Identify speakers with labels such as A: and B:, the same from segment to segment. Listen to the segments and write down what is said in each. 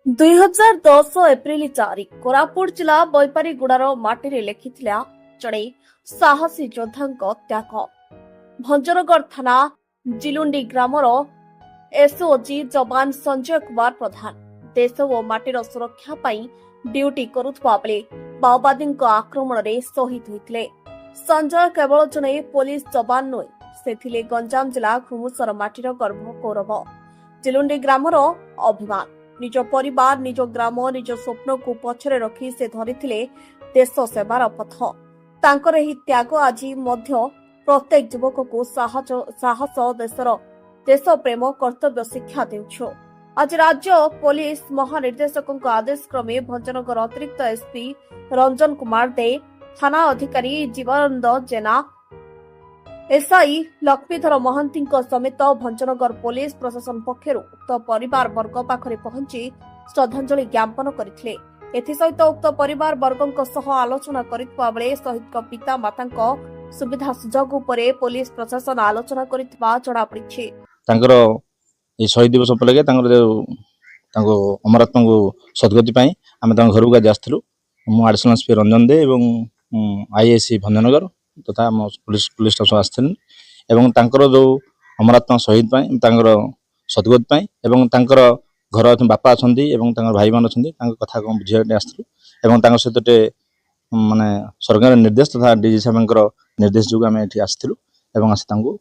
A: 2010 April 4 Koraput ଜିଲ୍ଲା ବୈପାରିଗୁଡାର ମାଟିରେ ଲେଖିଥିଲା ଜଣେ ସାହସୀ ଯୋଦ୍ଧାଙ୍କ ତ୍ୟାଗ। ଭଞ୍ଜନଗର ଥାନା ଜିଲୁଣ୍ଡି ଗ୍ରାମର ଏସଓଜି ଯବାନ ସଞ୍ଜୟ କୁମାର ପ୍ରଧାନ ଦେଶ ଓ ମାଟିର ସୁରକ୍ଷା ପାଇଁ ଡ୍ୟୁଟି କରୁଥିବା ବେଳେ ମାଓବାଦୀଙ୍କ ଆକ୍ରମଣରେ ଶହୀଦ ହୋଇଥିଲେ। ସଞ୍ଜୟ କେବଳ ଜଣେ ପୋଲିସ ଯବାନ ନୁହେଁ, ସେ ଥିଲେ ଗଞ୍ଜାମ ଜିଲ୍ଲା ଘୁମୁସର ମାଟିର ଗର୍ବ ଗୌରବ, ଜିଲୁଣ୍ଡି ଗ୍ରାମର ଅଭିମାନ। ନିଜ ପରିବାର, ନିଜ ଗ୍ରାମ, ନିଜ ସ୍ୱପ୍ନକୁ ପଛରେ ରଖି ସେ ଧରିଥିଲେ ଦେଶ ସେବାର ପଥ। ତାଙ୍କର ଏହି ତ୍ୟାଗ ଆଜି ମଧ୍ୟ ପ୍ରତ୍ୟେକ ଯୁବକକୁ ସାହସ, ଦେଶ ପ୍ରେମ, କର୍ତ୍ତବ୍ୟ ଶିକ୍ଷା ଦେଉଛୁ। ଆଜି ରାଜ୍ୟ ପୋଲିସ ମହାନିର୍ଦ୍ଦେଶକଙ୍କ ଆଦେଶ କ୍ରମେ ଭଞ୍ଜନଗର ଅତିରିକ୍ତ ଏସପି ରଞ୍ଜନ କୁମାର ଦେ, ଥାନା ଅଧିକାରୀ ଜୀବନାନନ୍ଦ ଜେନା, ଏସଆଇ ଲକ୍ଷ୍ମୀଧର ମହାନ୍ତିଙ୍କ ସମେତ ଭଞ୍ଜନଗର ପୋଲିସ ପ୍ରଶାସନ ପକ୍ଷରୁ ଉକ୍ତ ପରିବାର ବର୍ଗ ପାଖରେ ପହଞ୍ଚି ଶ୍ରଦ୍ଧାଞ୍ଜଳି ଜ୍ଞାପନ କରିଥିଲେ। ଏଥିସହିତ ଉକ୍ତ ପରିବାର ବର୍ଗଙ୍କ ସହ ଆଲୋଚନା କରିଥିବା ବେଳେ ଶହୀଦଙ୍କ ପିତା ମାତାଙ୍କ ସୁବିଧା ସୁଯୋଗ ଉପରେ ପୋଲିସ ପ୍ରଶାସନ ଆଲୋଚନା କରିଥିବା ଜଣାପଡ଼ିଛି।
B: ତାଙ୍କର এই শহীদ দিবস উপলক্ষে ତାଙ୍କ ଅମରାତ୍ମାଙ୍କୁ ସଦ୍ଗତି ପାଇଁ ଆମେ ତାଙ୍କ ଘରକୁ ଆଜି ଆସିଥିଲୁ। ମୁଁ ଆଡିସନାଲ ଏସପି ରଞ୍ଜନ ଦେ ଏବଂ ଆଇଏସି ଭଞ୍ଜନଗର ତଥା ଆମ ପୁଲିସ ଷ୍ଟାଫ୍ ଆସିଥିଲି ଏବଂ ତାଙ୍କର ଯେଉଁ ଅମରାତ୍ମା ଶହୀଦ ପାଇଁ ତାଙ୍କର ସଦ୍ଗତି ପାଇଁ ଏବଂ ତାଙ୍କର ଘର ବାପା ଅଛନ୍ତି ଏବଂ ତାଙ୍କର ଭାଇମାନେ ଅଛନ୍ତି, ତାଙ୍କ କଥା କ'ଣ ବୁଝିବା ପାଇଁ ଆସିଥିଲୁ ଏବଂ ତାଙ୍କ ସହିତ ମାନେ ସରକାର ନିର୍ଦ୍ଦେଶ ତଥା ଡିଜି ସାହେବଙ୍କର ନିର୍ଦ୍ଦେଶ ଯୋଗୁଁ ଆମେ ଏଠି ଆସିଥିଲୁ ଏବଂ ଆସି ତାଙ୍କୁ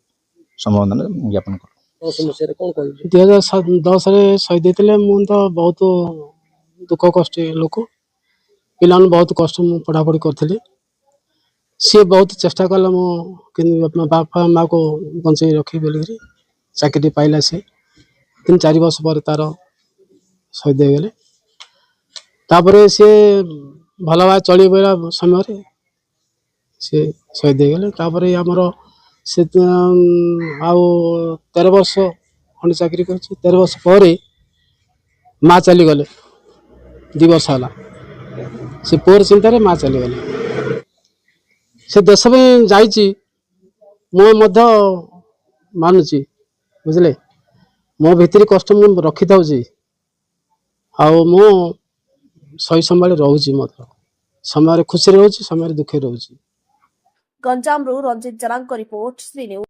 B: ସମ୍ବର୍ଦ୍ଧନା ଜ୍ଞାପନ କରୁ।
C: 2010ରେ ଶହୀଦ ହେଇଥିଲେ। ମୁଁ ତ ବହୁତ ଦୁଃଖ କଷ୍ଟ ଲୋକ, ପିଲାମାନେ ବହୁତ କଷ୍ଟ ମୁଁ ପଢ଼ାପଢ଼ି କରିଥିଲି। ସିଏ ବହୁତ ଚେଷ୍ଟା କଲା ମୁଁ କିନ୍ତୁ ବାପା ମାଆକୁ ବଞ୍ଚେଇ ରଖିବି ବୋଲିକିରି ଚାକିରି ପାଇଲା। ସେ 3-4 ବର୍ଷ ପରେ ତାର ଶହୀଦ ହେଇଗଲେ। ତାପରେ ସିଏ ଭଲ ଭାବେ ଚଳିବା ସମୟରେ ସେ ଶହୀଦ ହେଇଗଲେ। ତାପରେ ଆମର ସେ ଆଉ 13 ବର୍ଷ ଖଣ୍ଡେ ଚାକିରି କରିଛି। 13 ବର୍ଷ ପରେ ମା ଚାଲିଗଲେ। 2 ବର୍ଷ ହେଲା ସେ ପୁଅର ଚିନ୍ତାରେ ମା ଚାଲିଗଲେ। ସେ ଦେଶ ପାଇଁ ଯାଇଛି, ମୁଁ ମଧ୍ୟ ମାନୁଛି, ବୁଝିଲେ। ମୋ ଭିତରେ କଷ୍ଟ ମୁଁ ରଖିଥାଉଛି ଆଉ ମୁଁ ସହି ସମ୍ଭାଳି ରହୁଛି। ମଧ୍ୟ ସମୟରେ ଖୁସିରେ ରହୁଛି, ସମୟରେ ଦୁଃଖରେ ରହୁଛି।
A: ଗଞ୍ଜାମରୁ ରଞ୍ଜିତ ଜେନାଙ୍କ ରିପୋର୍ଟ, ଶ୍ରୀ ନ୍ୟୁଜ୍।